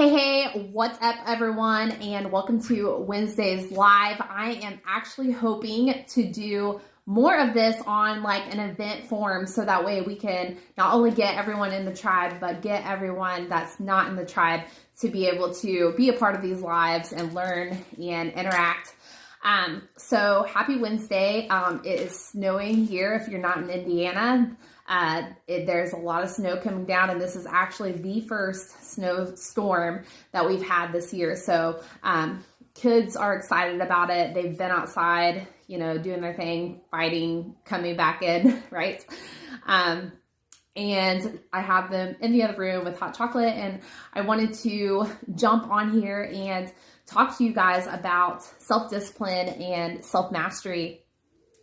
Hey, what's up everyone, and welcome to Wednesday's Live. I am actually hoping to do more of this on like an event form, so that way we can not only get everyone in the tribe, but get everyone that's not in the tribe to be able to be a part of these lives and learn and interact. So happy Wednesday. It is snowing here if you're not in Indiana. There's a lot of snow coming down, and this is actually the first snowstorm that we've had this year. So kids are excited about it. They've been outside, doing their thing, fighting, coming back in, right? And I have them in the other room with hot chocolate, and I wanted to jump on here and talk to you guys about self-discipline and self-mastery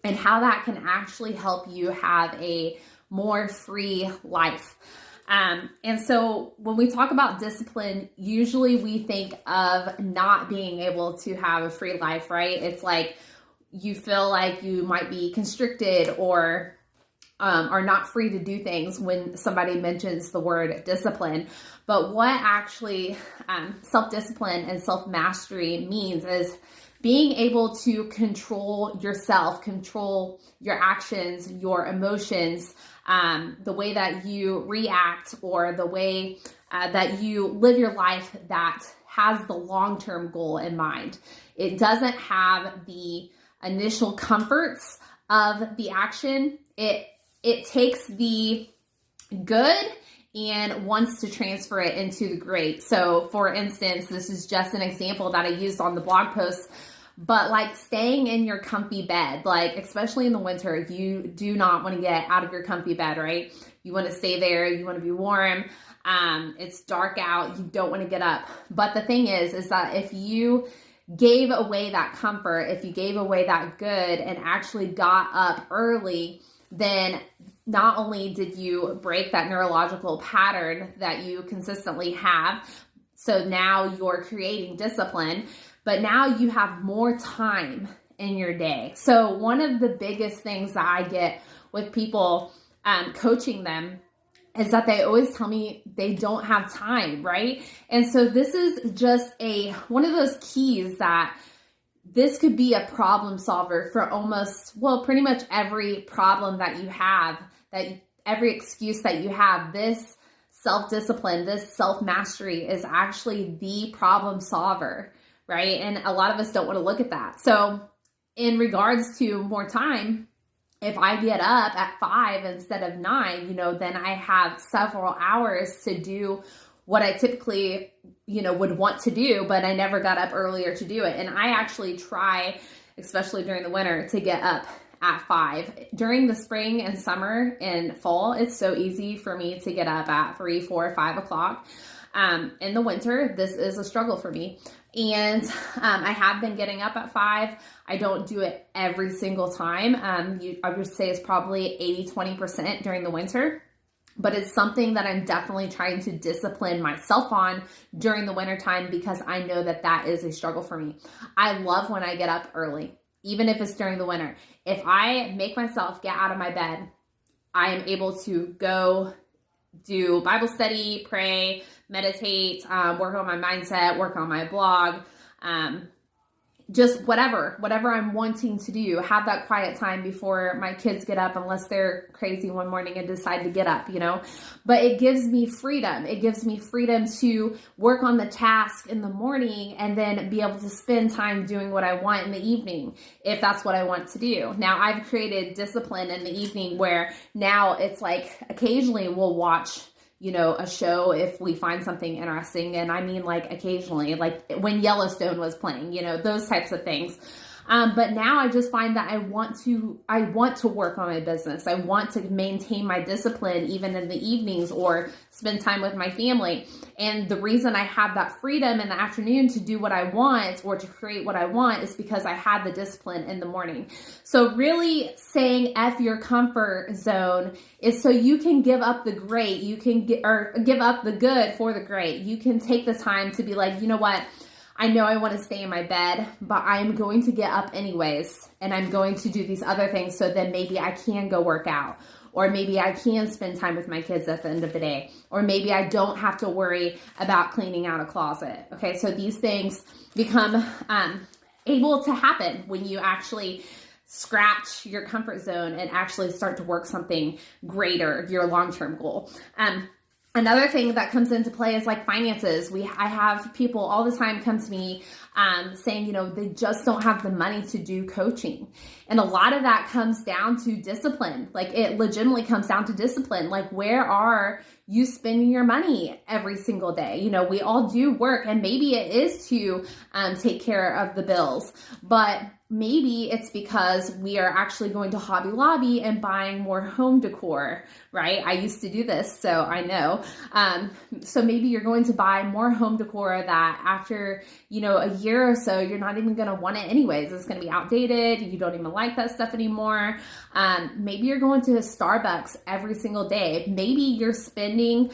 and how that can actually help you have a more free life. And so when we talk about discipline, usually we think of not being able to have a free life, right? It's like you feel like you might be constricted or are not free to do things when somebody mentions the word discipline. But what actually self-discipline and self-mastery means is being able to control yourself, control your actions, your emotions, the way that you react, or the way that you live your life that has the long-term goal in mind. It doesn't have the initial comforts of the action. It takes the good and wants to transfer it into the great. So for instance, this is just an example that I used on the blog post, but like staying in your comfy bed, like especially in the winter, you do not want to get out of your comfy bed, right? You want to stay there. You want to be warm. It's dark out. You don't want to get up. But the thing is that if you gave away that comfort, if you gave away that good and actually got up early, then not only did you break that neurological pattern that you consistently have, so now you're creating discipline, but now you have more time in your day. So one of the biggest things that I get with people coaching them is that they always tell me they don't have time, right? And so this is just one of those keys that this could be a problem solver for pretty much every problem that you have, that every excuse that you have. This self-discipline, this self-mastery is actually the problem solver, right? And a lot of us don't want to look at that. So in regards to more time, if I get up at 5 instead of 9, then I have several hours to do what I typically, would want to do, but I never got up earlier to do it. And I actually try, especially during the winter, to get up at 5. During the spring and summer and fall, it's so easy for me to get up at 3, 4, 5 o'clock. In the winter, this is a struggle for me. And I have been getting up at 5. I don't do it every single time. I would say it's probably 80-20% during the winter. But it's something that I'm definitely trying to discipline myself on during the winter time, because I know that that is a struggle for me. I love when I get up early, even if it's during the winter. If I make myself get out of my bed, I am able to go do Bible study, pray, meditate, work on my mindset, work on my blog, just whatever I'm wanting to do, have that quiet time before my kids get up, unless they're crazy one morning and decide to get up, but it gives me freedom. It gives me freedom to work on the task in the morning and then be able to spend time doing what I want in the evening, if that's what I want to do. Now I've created discipline in the evening where now it's like occasionally we'll watch a show if we find something interesting. And I mean, like occasionally, like when Yellowstone was playing, those types of things. But now I just find that I want to work on my business. I want to maintain my discipline even in the evenings, or spend time with my family. And the reason I have that freedom in the afternoon to do what I want or to create what I want is because I had the discipline in the morning. So really saying F your comfort zone is so you can give up the great, give up the good for the great. You can take the time to be like, you know what? I know I want to stay in my bed, but I'm going to get up anyways, and I'm going to do these other things, so then maybe I can go work out, or maybe I can spend time with my kids at the end of the day, or maybe I don't have to worry about cleaning out a closet. Okay, so these things become able to happen when you actually scratch your comfort zone and actually start to work something greater, your long-term goal. Another thing that comes into play is like finances. I have people all the time come to me saying, they just don't have the money to do coaching. And a lot of that comes down to discipline. Like it legitimately comes down to discipline. Like where are you spending your money every single day? We all do work, and maybe it is to take care of the bills, but maybe it's because we are actually going to Hobby Lobby and buying more home decor, right? I used to do this, so I know. So maybe you're going to buy more home decor that after, a year or so, you're not even going to want it anyways. It's going to be outdated. You don't even like that stuff anymore. Maybe you're going to Starbucks every single day. Maybe you're spending,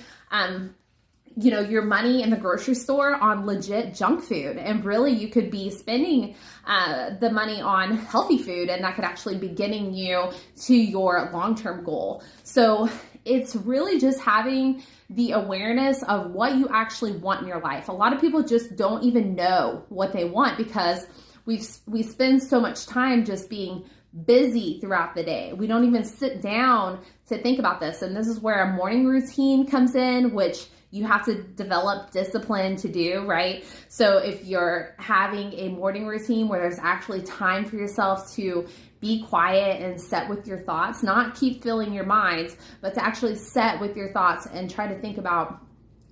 your money in the grocery store on legit junk food, and really you could be spending the money on healthy food, and that could actually be getting you to your long-term goal. So it's really just having the awareness of what you actually want in your life. A lot of people just don't even know what they want because we spend so much time just being busy throughout the day. We don't even sit down to think about this. And this is where a morning routine comes in, which you have to develop discipline to do, right? So if you're having a morning routine where there's actually time for yourself to be quiet and set with your thoughts, not keep filling your mind, but to actually set with your thoughts and try to think about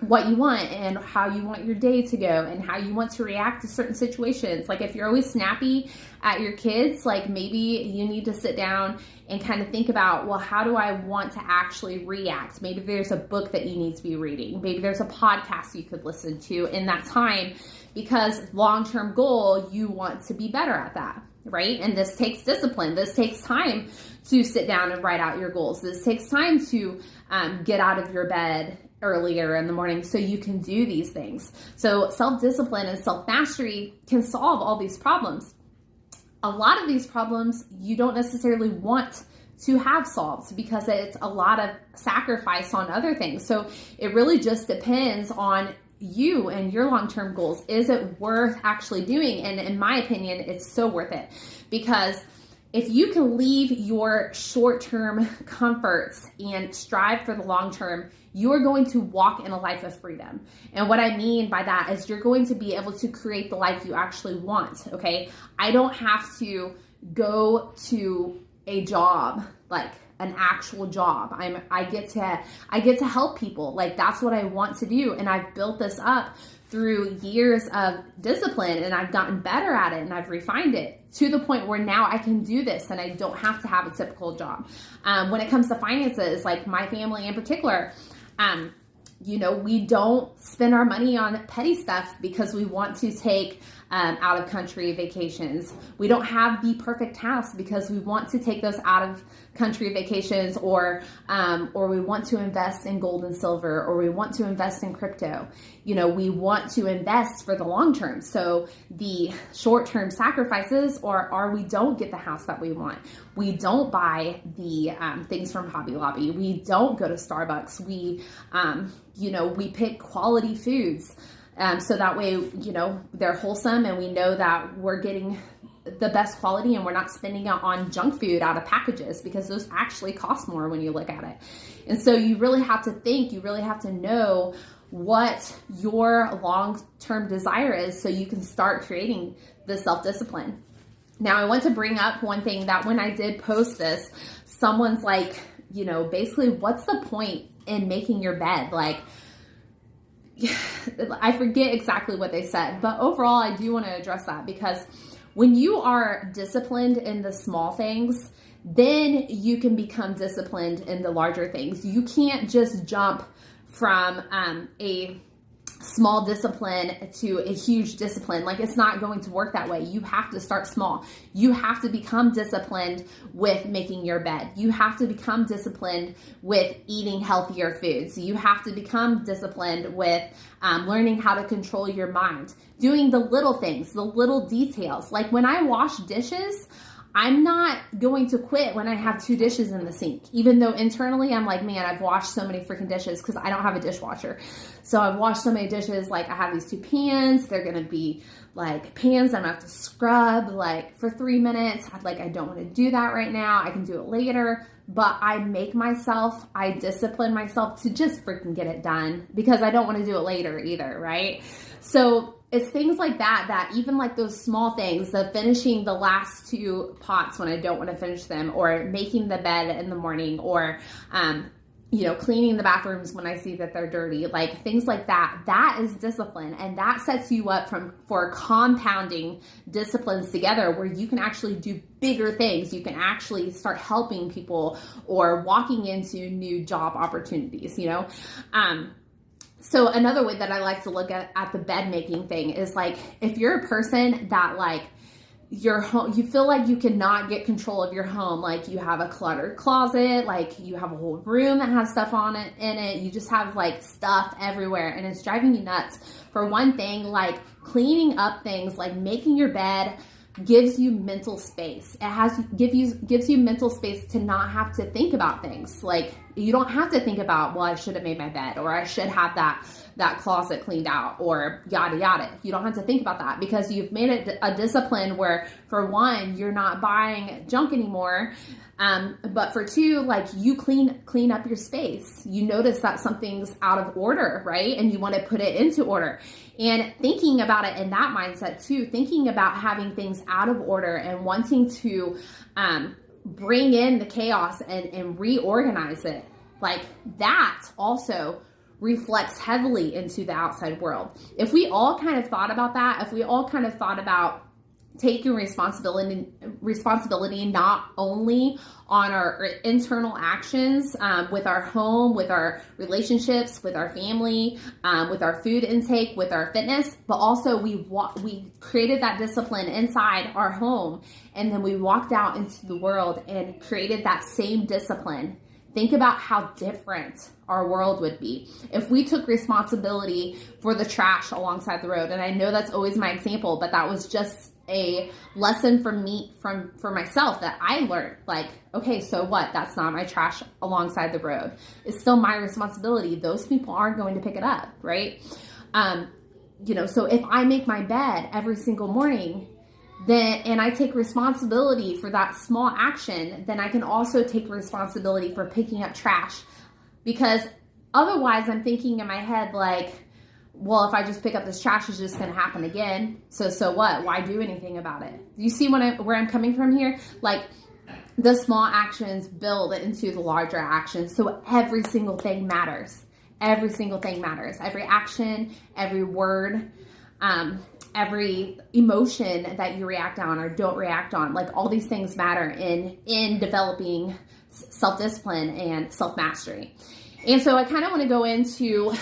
what you want and how you want your day to go and how you want to react to certain situations. Like if you're always snappy at your kids, like maybe you need to sit down and kind of think about, well, how do I want to actually react? Maybe there's a book that you need to be reading. Maybe there's a podcast you could listen to in that time, because long-term goal, you want to be better at that, right? And this takes discipline. This takes time to sit down and write out your goals. This takes time to get out of your bed earlier in the morning so you can do these things. So self-discipline and self-mastery can solve all these problems. A lot of these problems you don't necessarily want to have solved because it's a lot of sacrifice on other things. So it really just depends on you and your long-term goals. Is it worth actually doing? And in my opinion, it's so worth it, because if you can leave your short-term comforts and strive for the long-term, you're going to walk in a life of freedom. And what I mean by that is you're going to be able to create the life you actually want, okay? I don't have to go to a job, like an actual job. I get to help people. Like that's what I want to do. And I've built this up through years of discipline, and I've gotten better at it, and I've refined it to the point where now I can do this and I don't have to have a typical job. When it comes to finances, like my family in particular, we don't spend our money on petty stuff because we want to take out of country vacations. We don't have the perfect house because we want to take those out of country vacations, or we want to invest in gold and silver, or we want to invest in crypto. We want to invest for the long term. So the short term sacrifices are we don't get the house that we want. We don't buy the things from Hobby Lobby. We don't go to Starbucks. We pick quality foods. So that way, they're wholesome, and we know that we're getting the best quality, and we're not spending out on junk food out of packages, because those actually cost more when you look at it. And so you really have to think, you really have to know what your long-term desire is so you can start creating the self-discipline. Now, I want to bring up one thing that when I did post this, someone's like, basically, what's the point in making your bed? Like, I forget exactly what they said, but overall, I do want to address that, because when you are disciplined in the small things, then you can become disciplined in the larger things. You can't just jump from a small discipline to a huge discipline. Like, it's not going to work that way. You have to start small. You have to become disciplined with making your bed. You have to become disciplined with eating healthier foods. You have to become disciplined with learning how to control your mind, doing the little things, the little details. Like when I wash dishes, I'm not going to quit when I have 2 dishes in the sink, even though internally I'm like, man, I've washed so many freaking dishes because I don't have a dishwasher. So I've washed so many dishes. Like I have these 2 pans. They're going to be like pans I'm going to have to scrub like for 3 minutes. I don't want to do that right now. I can do it later. But I discipline myself to just freaking get it done because I don't want to do it later either, right? So it's things like that even like those small things, the finishing the last 2 pots when I don't want to finish them, or making the bed in the morning, or, cleaning the bathrooms when I see that they're dirty, like things like that is discipline. And that sets you up for compounding disciplines together where you can actually do bigger things. You can actually start helping people or walking into new job opportunities, So another way that I like to look at the bed making thing is like, if you're a person that like your home, you feel like you cannot get control of your home, like you have a cluttered closet, like you have a whole room that has stuff in it, you just have like stuff everywhere and it's driving you nuts. For one thing, like cleaning up things, like making your bed gives you mental space. Gives you mental space to not have to think about things. Like you don't have to think about, well, I should have made my bed, or I should have that closet cleaned out, or yada yada. You don't have to think about that because you've made it a discipline where, for one, you're not buying junk anymore. But for 2, like you clean up your space. You notice that something's out of order, right? And you want to put it into order. And thinking about it in that mindset too, thinking about having things out of order and wanting to bring in the chaos and reorganize it, like that also reflects heavily into the outside world. If we all kind of thought about that, if we all kind of thought about taking responsibility not only on our internal actions with our home, with our relationships, with our family, with our food intake, with our fitness, but also we created that discipline inside our home, and then we walked out into the world and created that same discipline. Think about how different our world would be if we took responsibility for the trash alongside the road. And I know that's always my example, but that was just a lesson for me, for myself, that I learned. Like, okay, so what? That's not my trash alongside the road. It's still my responsibility. Those people aren't going to pick it up, right? So if I make my bed every single morning, and I take responsibility for that small action, then I can also take responsibility for picking up trash. Because otherwise I'm thinking in my head like, well, if I just pick up this trash, it's just going to happen again. So what? Why do anything about it? Do you see where I'm coming from here? Like, the small actions build into the larger actions. So every single thing matters. Every single thing matters. Every action, every word, every emotion that you react on or don't react on, like all these things matter in developing self-discipline and self-mastery. And so I kind of want to go into,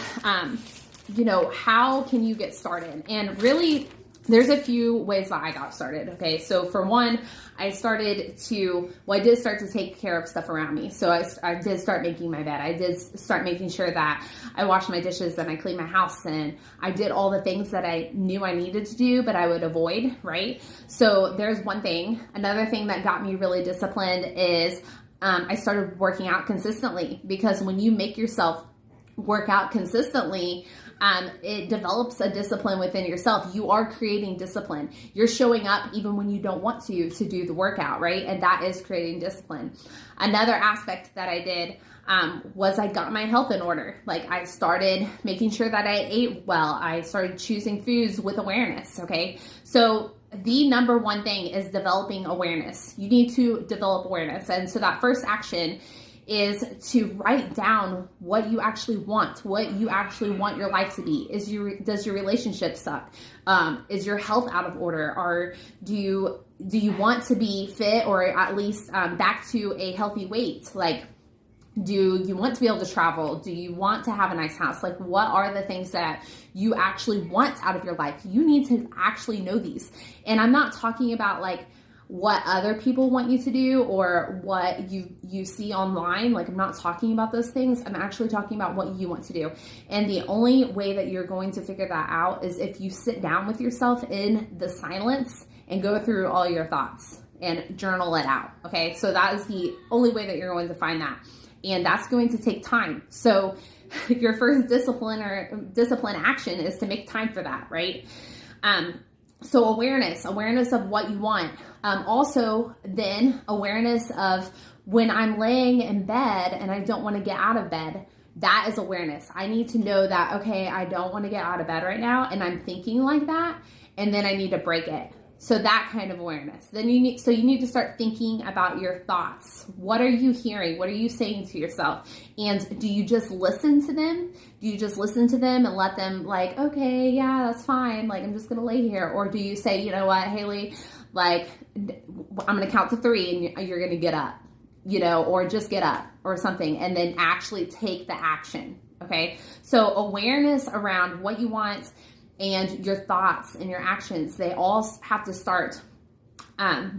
how can you get started? And really, there's a few ways that I got started. Okay. So for one, I did start to take care of stuff around me. So I did start making my bed. I did start making sure that I washed my dishes and I cleaned my house, and I did all the things that I knew I needed to do, but I would avoid, right? So there's one thing. Another thing that got me really disciplined is I started working out consistently, because when you make yourself work out consistently, it develops a discipline within yourself. You are creating discipline. You're showing up even when you don't want to do the workout, right? And that is creating discipline. Another aspect that I did was I got my health in order. Like, I started making sure that I ate well. I started choosing foods with awareness, okay? So the number one thing is developing awareness. You need to develop awareness. And so that first action is to write down what you actually want your life to be. Does your relationship suck? Is your health out of order? Or do you want to be fit, or at least back to a healthy weight? Like, do you want to be able to travel? Do you want to have a nice house? Like, what are the things that you actually want out of your life? You need to actually know these. And I'm not talking about like what other people want you to do or what you see online. Like, I'm not talking about those things. I'm actually talking about what you want to do. And the only way that you're going to figure that out is if you sit down with yourself in the silence and go through all your thoughts. and journal it out. Okay. So that is the only way that you're going to find that. And that's going to take time. So your first discipline action is to make time for that, right? So awareness of what you want. Also then awareness of when I'm laying in bed and I don't want to get out of bed, that is awareness. I need to know that, okay, I don't want to get out of bed right now, and I'm thinking like that, and then I need to break it. So that kind of awareness. Then you need to start thinking about your thoughts. What are you hearing? What are you saying to yourself? And do you just listen to them? Do you just listen to them and let them like, okay, yeah, that's fine. Like, I'm just going to lay here. Or do you say, you know what, Haley, like, I'm going to count to 3 and you're going to get up, you know, or just get up or something, and then actually take the action. Okay. So awareness around what you want and your thoughts and your actions, they all have to start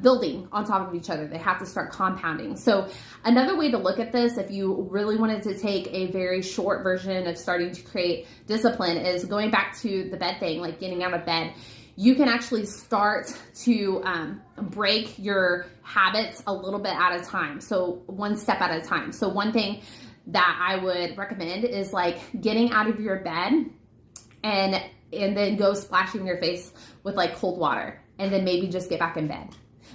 building on top of each other. They have to start compounding. So another way to look at this, if you really wanted to take a very short version of starting to create discipline, is going back to the bed thing, like getting out of bed. You can actually start to break your habits a little bit at a time. So one step at a time. So one thing that I would recommend is like getting out of your bed and then go splashing your face with like cold water, and then maybe just get back in bed.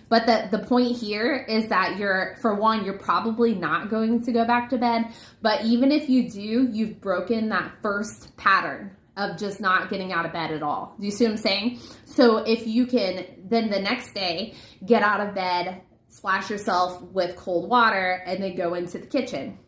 But the point here is that you're probably not going to go back to bed. But even if you do, you've broken that first pattern of just not getting out of bed at all. Do you see what I'm saying? So if you can then the next day get out of bed, splash yourself with cold water, and then go into the kitchen.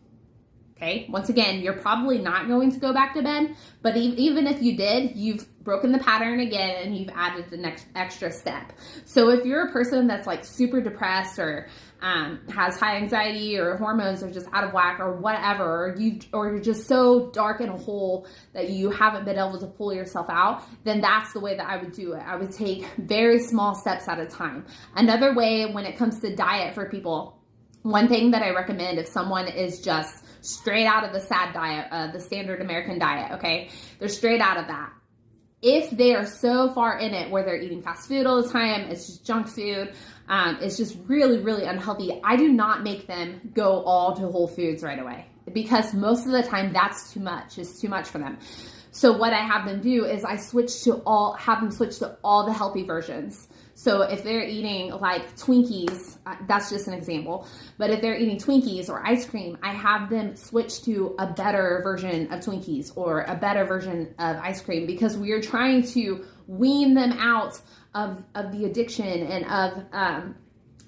Okay. Once again, you're probably not going to go back to bed, but even if you did, you've broken the pattern again and you've added the next extra step. So if you're a person that's like super depressed or has high anxiety or hormones are just out of whack or whatever, or you're just so dark in a hole that you haven't been able to pull yourself out, then that's the way that I would do it. I would take very small steps at a time. Another way when it comes to diet for people, one thing that I recommend if someone is just straight out of the SAD diet, the standard American diet, okay? They're straight out of that. If they are so far in it where they're eating fast food all the time, it's just junk food, it's just really, really unhealthy, I do not make them go all to Whole Foods right away, because most of the time that's too much. It's too much for them. So what I have them do is I have them switch to all the healthy versions. So if they're eating like Twinkies, that's just an example, but if they're eating Twinkies or ice cream, I have them switch to a better version of Twinkies or a better version of ice cream, because we are trying to wean them out of the addiction and of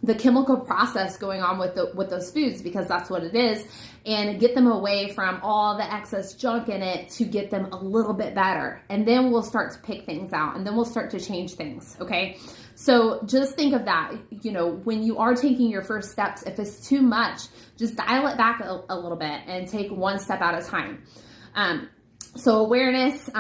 the chemical process going on with those foods, because that's what it is, and get them away from all the excess junk in it to get them a little bit better. And then we'll start to pick things out, and then we'll start to change things. Okay. So just think of that, you know, when you are taking your first steps, if it's too much, just dial it back a little bit and take one step at a time. So awareness,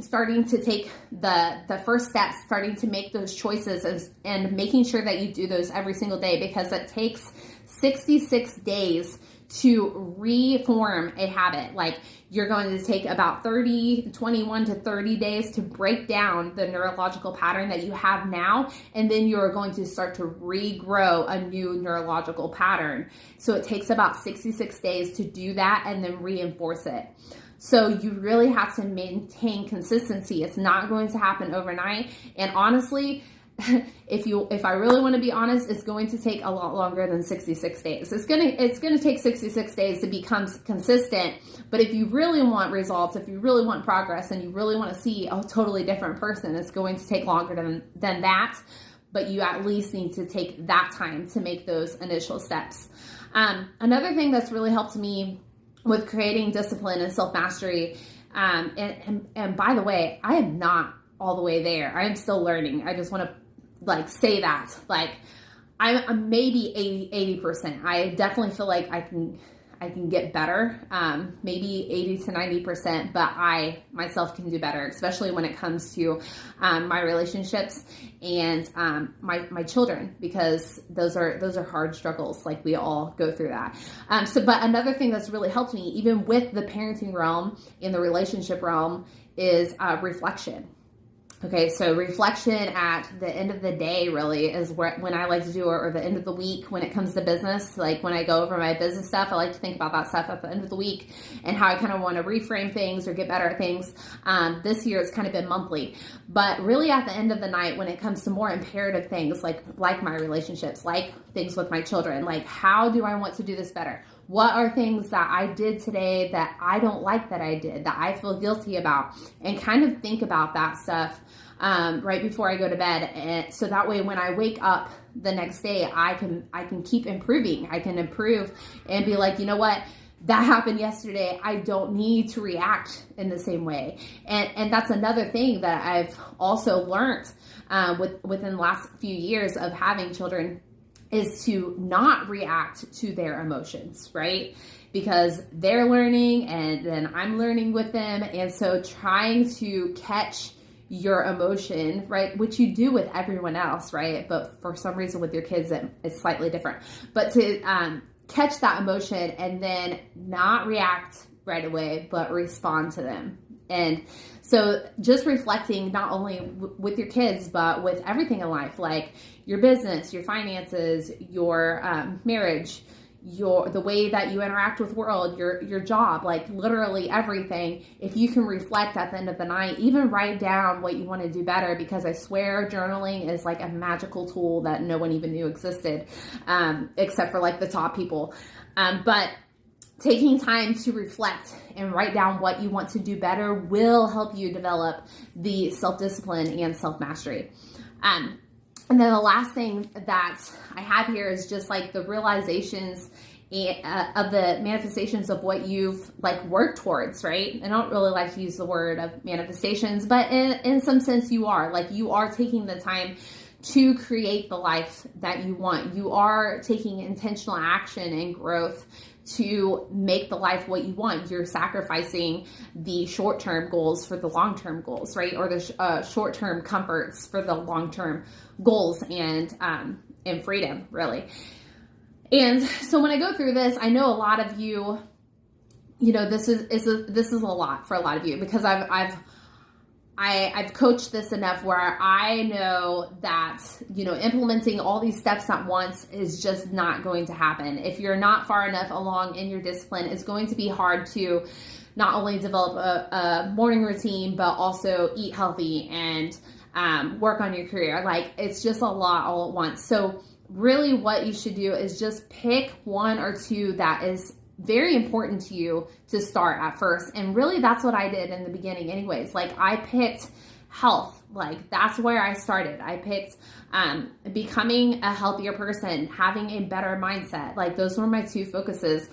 starting to take the first steps, starting to make those choices and making sure that you do those every single day, because it takes 66 days to reform a habit. Like, you're going to take about 21 to 30 days to break down the neurological pattern that you have now, and then you're going to start to regrow a new neurological pattern. So it takes about 66 days to do that and then reinforce it. So you really have to maintain consistency. It's not going to happen overnight. And honestly, if I really want to be honest, it's going to take a lot longer than 66 days. It's going to take 66 days to become consistent. But if you really want results, if you really want progress, and you really want to see a totally different person, it's going to take longer than that. But you at least need to take that time to make those initial steps. Another thing that's really helped me with creating discipline and self-mastery, and by the way, I am not all the way there. I am still learning. I just want to say that, I'm maybe 80%. I definitely feel like I can get better, maybe 80 to 90%, but I myself can do better, especially when it comes to my relationships and my children, because those are hard struggles. Like, we all go through that. But another thing that's really helped me, even with the parenting realm, in the relationship realm, is reflection. Okay, so reflection at the end of the day really is when I like to do it, or the end of the week when it comes to business. Like when I go over my business stuff, I like to think about that stuff at the end of the week and how I kind of want to reframe things or get better at things. This year it's kind of been monthly, but really at the end of the night when it comes to more imperative things like my relationships, like things with my children, like how do I want to do this better? What are things that I did today that I don't like that I did, that I feel guilty about? And kind of think about that stuff right before I go to bed. And so that way when I wake up the next day, I can keep improving. I can improve and be like, you know what? That happened yesterday. I don't need to react in the same way. And that's another thing that I've also learned within the last few years of having children, is to not react to their emotions, right? Because they're learning and then I'm learning with them. And so trying to catch your emotion, right? Which you do with everyone else, right? But for some reason with your kids, it's slightly different. But to catch that emotion and then not react right away, but respond to them. And so just reflecting not only with your kids, but with everything in life, like your business, your finances, your marriage, the way that you interact with the world, your job, like literally everything. If you can reflect at the end of the night, even write down what you want to do better, because I swear journaling is like a magical tool that no one even knew existed, except for like the top people. But taking time to reflect and write down what you want to do better will help you develop the self-discipline and self-mastery. And then the last thing that I have here is just like the realizations of the manifestations of what you've like worked towards, right? I don't really like to use the word of manifestations, but in some sense you are taking the time to create the life that you want. You are taking intentional action and growth to make the life what you want. You're sacrificing the short-term goals for the long-term goals, right? Or the short-term comforts for the long-term goals and freedom, really. And so when I go through this, I know a lot of you, this is a lot for a lot of you, because I've coached this enough where I know that, implementing all these steps at once is just not going to happen. If you're not far enough along in your discipline, it's going to be hard to not only develop a morning routine, but also eat healthy and work on your career. Like, it's just a lot all at once. So really what you should do is just pick one or two that is very important to you to start at first. And really that's what I did in the beginning anyways. Like, I picked health. Like, that's where I started. I picked becoming a healthier person, having a better mindset. Like, those were my two focuses.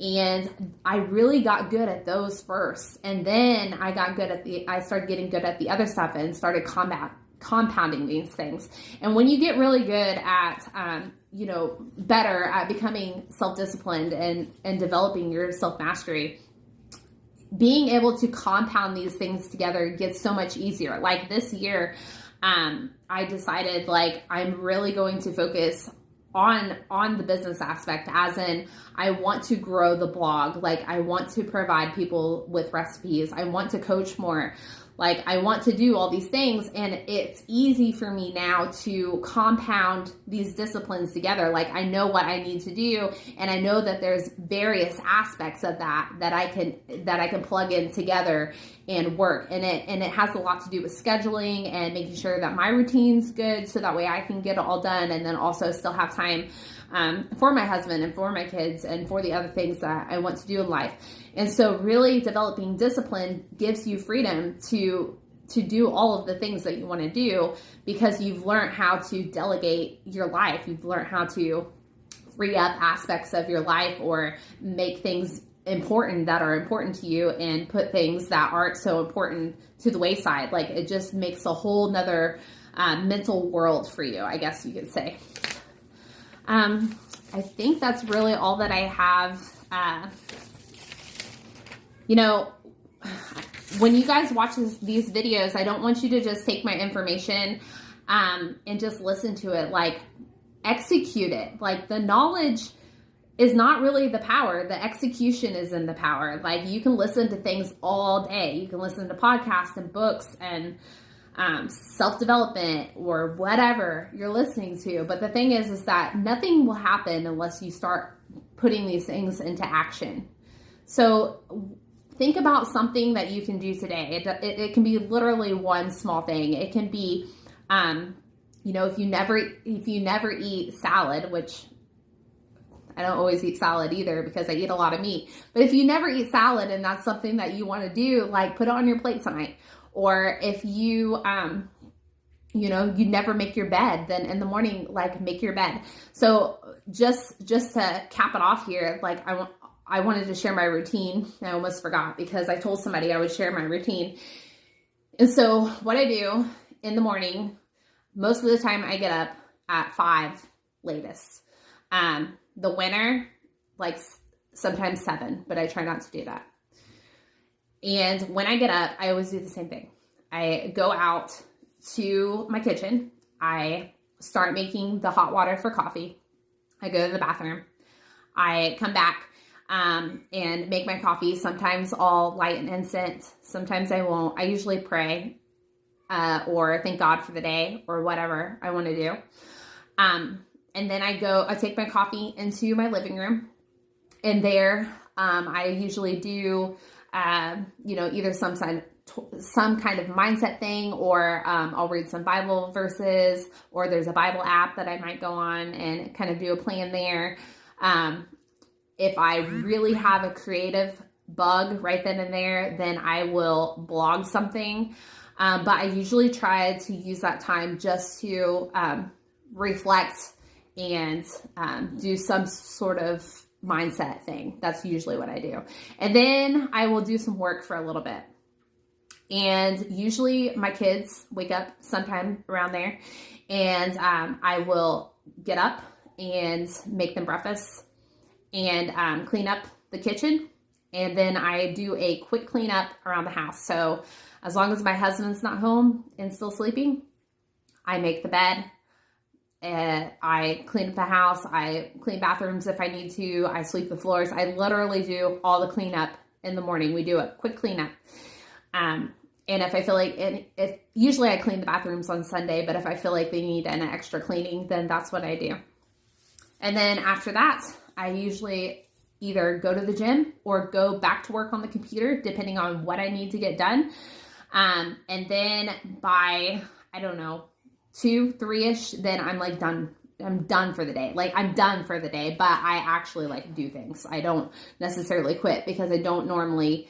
And I really got good at those first. And then I started getting good at the other stuff and started compounding these things. And when you get really good at, better at becoming self-disciplined and developing your self-mastery, being able to compound these things together gets so much easier. Like this year, I decided like I'm really going to focus on the business aspect, as in I want to grow the blog. Like, I want to provide people with recipes. I want to coach more. Like, I want to do all these things, and it's easy for me now to compound these disciplines together. Like, I know what I need to do, and I know that there's various aspects of that I can plug in together and work. And it has a lot to do with scheduling and making sure that my routine's good, so that way I can get it all done, and then also still have time for my husband and for my kids and for the other things that I want to do in life. And so really developing discipline gives you freedom to do all of the things that you want to do, because you've learned how to delegate your life. You've learned how to free up aspects of your life, or make things important that are important to you and put things that aren't so important to the wayside. Like, it just makes a whole nother mental world for you, I guess you could say. I think that's really all that I have. When you guys watch these videos, I don't want you to just take my information and just listen to it. Like, execute it. Like, the knowledge is not really the power. The execution is in the power. Like, you can listen to things all day. You can listen to podcasts and books and self-development or whatever you're listening to. But the thing is that nothing will happen unless you start putting these things into action. So think about something that you can do today. It can be literally one small thing. It can be, if you never eat salad, which I don't always eat salad either because I eat a lot of meat. But if you never eat salad and that's something that you want to do, like put it on your plate tonight. Or if you, you never make your bed, then in the morning, like make your bed. So just to cap it off here, like I wanted to share my routine. I almost forgot because I told somebody I would share my routine. And so what I do in the morning, most of the time I get up at 5 latest. The winter, like sometimes 7, but I try not to do that. And when I get up, I always do the same thing. I go out to my kitchen. I start making the hot water for coffee. I go to the bathroom. I come back and make my coffee. Sometimes I'll light an incense. Sometimes I won't. I usually pray or thank God for the day or whatever I want to do. And then I take my coffee into my living room. And there I usually do either some kind of mindset thing, or I'll read some Bible verses, or there's a Bible app that I might go on and kind of do a plan there. If I really have a creative bug right then and there, then I will blog something. But I usually try to use that time just to reflect and do some sort of mindset thing. That's usually what I do. And then I will do some work for a little bit. And usually my kids wake up sometime around there, and I will get up and make them breakfast and clean up the kitchen. And then I do a quick cleanup around the house. So as long as my husband's not home and still sleeping, I make the bed. I clean up the house. I clean bathrooms if I need to. I sweep the floors. I literally do all the cleanup in the morning. We do a quick cleanup. And if I feel like, usually I clean the bathrooms on Sunday, but if I feel like they need an extra cleaning, then that's what I do. And then after that, I usually either go to the gym or go back to work on the computer, depending on what I need to get done. And then by, 2, 3-ish, then I'm like done. I'm done for the day. Like I'm done for the day, but I actually like do things. I don't necessarily quit because I don't normally,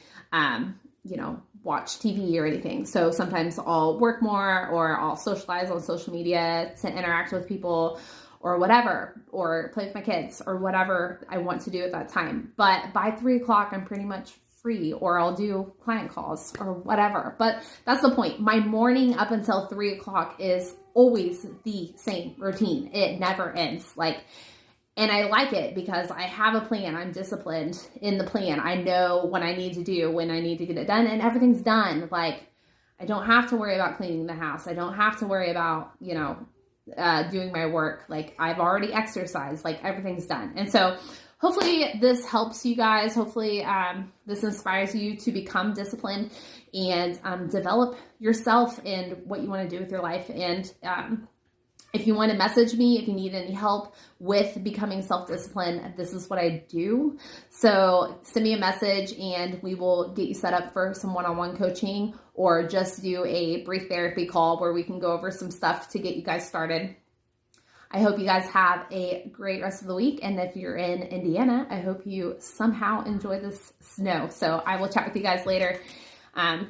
watch TV or anything. So sometimes I'll work more, or I'll socialize on social media to interact with people or whatever, or play with my kids or whatever I want to do at that time. But by 3 o'clock, I'm pretty much free, or I'll do client calls or whatever. But that's the point. My morning up until 3 o'clock is always the same routine. It never ends. And I like it because I have a plan. I'm disciplined in the plan. I know what I need to do, when I need to get it done, and everything's done. Like I don't have to worry about cleaning the house. I don't have to worry about, doing my work. Like I've already exercised, like everything's done. And so hopefully this helps you guys. Hopefully this inspires you to become disciplined and develop yourself in what you want to do with your life. And if you want to message me, if you need any help with becoming self-disciplined, this is what I do. So send me a message and we will get you set up for some one-on-one coaching, or just do a brief therapy call where we can go over some stuff to get you guys started. I hope you guys have a great rest of the week. And if you're in Indiana, I hope you somehow enjoy this snow. So I will chat with you guys later.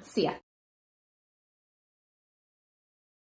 See ya.